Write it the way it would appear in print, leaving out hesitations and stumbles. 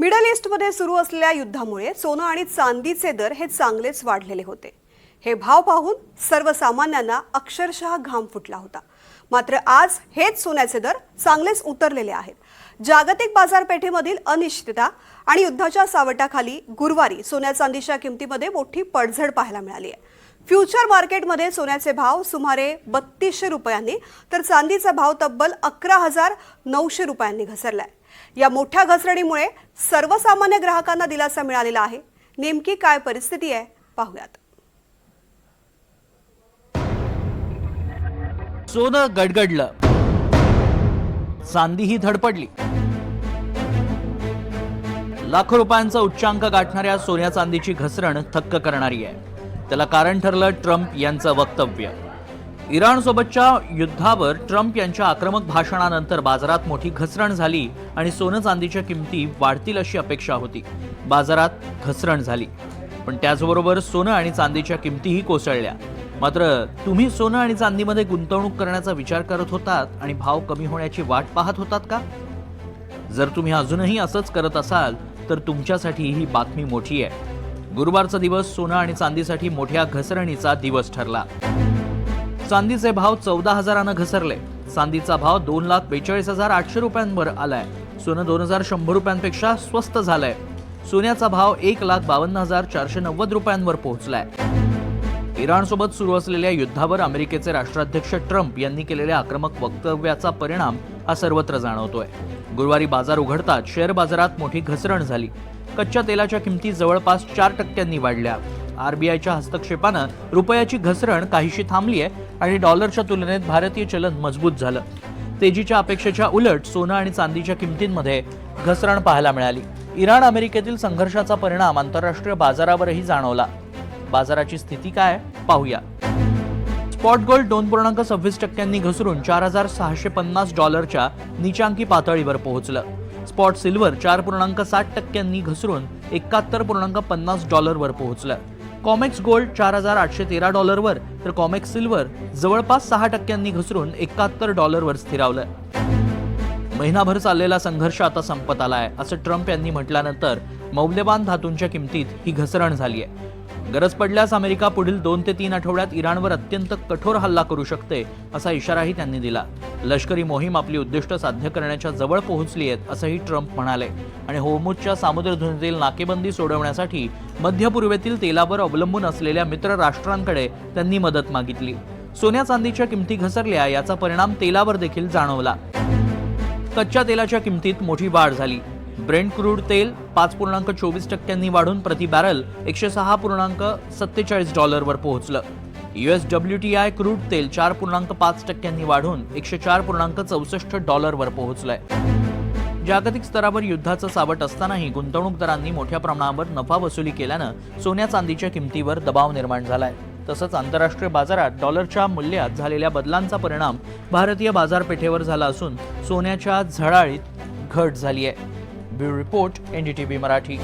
Middle ईस्टमध्ये सुरू असलेल्या युद्धामुळे सोनं आणि चांदीचे दर हे चांगलेच वाढलेले होते। हे भाव पाहून सर्वसामान्यांना अक्षरशः घाम फुटला होता। मात्र आज हेच सोन्याचे दर चांगलेच उतरलेले आहेत। जागतिक बाजारपेठेमधील अनिश्चितता आणि युद्धाच्या सावटाखाली गुरुवारी सोन्या चांदीच्या किमतीमध्ये मोठी पडझड पाहायला मिळाली आहे। फ्युचर मार्केटमध्ये सोन्याचे भाव सुमारे 3200 रुपयांनी तर चांदीचा भाव तब्बल 11,900 रुपयांनी घसरलाय। या मोठ्या घसरणीमुळे सर्वसामान्य ग्राहकांना दिलासा मिळालेला आहे। नेमकी काय परिस्थिती आहे पाहूयात। सोनं गडगडलं, चांदीही धडपडली। लाखो रुपयांचा उच्चांक गाठणाऱ्या सोन्या चांदीची घसरण थक्क करणारी आहे। त्याला कारण ठरलं ट्रम्प यांचं वक्तव्य। इराणसोबतच्या युद्धावर ट्रम्प यांच्या आक्रमक भाषणानंतर बाजारात मोठी घसरण झाली आणि सोनं चांदीच्या किमती वाढतील अशी अपेक्षा होती। बाजारात घसरण झाली, पण त्याचबरोबर सोनं आणि चांदीच्या किमतीही कोसळल्या। मात्र तुम्ही सोनं आणि चांदीमध्ये गुंतवणूक करण्याचा विचार करत होतात आणि भाव कमी होण्याची वाट पाहत होतात का? जर तुम्ही अजूनही असंच करत असाल तर तुमच्यासाठी ही बातमी मोठी आहे। गुरुवारचा दिवस सोनं आणि चांदीसाठी मोठ्या घसरणीचा दिवस ठरला। चांदीचे भाव 14,000 घसरले। चांदीचा भाव 2,42,800 रुपयांवर आलाय। सोनं 2,100 रुपयांपेक्षा स्वस्त झालंय। सोन्याचा भाव 1,52,490 रुपयांवर पोहोचलाय। इराणसोबत सुरू असलेल्या युद्धावर अमेरिकेचे राष्ट्राध्यक्ष ट्रम्प यांनी केलेल्या आक्रमक वक्तव्याचा परिणाम हा सर्वत्र जाणवतोय। गुरुवारी बाजार उघडताच शेअर बाजारात मोठी घसरण झाली। कच्च्या तेलाच्या किमती जवळपास 4% वाढल्या। आरबीआयच्या हस्तक्षेपानं रुपयाची घसरण काहीशी थांबली आहे आणि डॉलरच्या तुलनेत भारतीय चलन मजबूत झालं। तेजीच्या अपेक्षेच्या उलट सोनं आणि चांदीच्या किमतींमध्ये घसरण पाहायला मिळाली। इराण अमेरिकेतील संघर्षाचा परिणाम आंतरराष्ट्रीय बाजारावरही जाणवला। बाजाराची स्थिती काय पाहूया। स्पॉट गोल्ड 2.26% घसरून $4,650 नीचांकी पातळीवर पोहोचलं। स्पॉट सिल्वर 4.60% घसरून $71.50 पोहोचलं। कॉमेक्स गोल्ड $4,813 तर कॉमेक्स सिल्वर जवळपास 6% घसरून $71 स्थिरावलं। महिनाभर चाललेला संघर्ष आता संपत आलाय असं ट्रम्प यांनी म्हटल्यानंतर मौल्यवान धातूंच्या किमतीत ही घसरण झाली आहे। गरज पडल्यास अमेरिका पुढील 2 ते 3 आठवड्यात इराणवर अत्यंत कठोर हल्ला करू शकते असा इशाराही त्यांनी दिला। लष्करी मोहीम आपली उद्दिष्ट साध्य करण्याच्या जवळ पोहोचली आहेत असंही ट्रम्प म्हणाले आणि होर्मुझच्या सामुद्रधुनीतील नाकेबंदी सोडवण्यासाठी मध्य पूर्वेतील तेलावर अवलंबून असलेल्या मित्र राष्ट्रांकडे त्यांनी मदत मागितली। सोन्या चांदीच्या किमती घसरल्या याचा परिणाम तेलावर देखील जाणवला। कच्च्या तेलाच्या किमतीत मोठी वाढ झाली। ब्रेंट क्रूड तेल 5.24% वाढून प्रति बॅरल $106.47 वर पोहोचलं। USWTI क्रूड तेल 4.5% वाढून $104.64 वर पोहोचलंय। जागतिक स्तरावर युद्धाचं सावट असतानाही गुंतवणूकदारांनी मोठ्या प्रमाणावर नफा वसुली केल्यानं सोन्या चांदीच्या किमतीवर दबाव निर्माण झालाय। तसंच आंतरराष्ट्रीय बाजारात डॉलरच्या मूल्यात झालेल्या बदलांचा परिणाम भारतीय बाजारपेठेवर झाला असून सोन्याच्या झळाळीत घट झाली आहे। Bureau report, NDTV Marathi.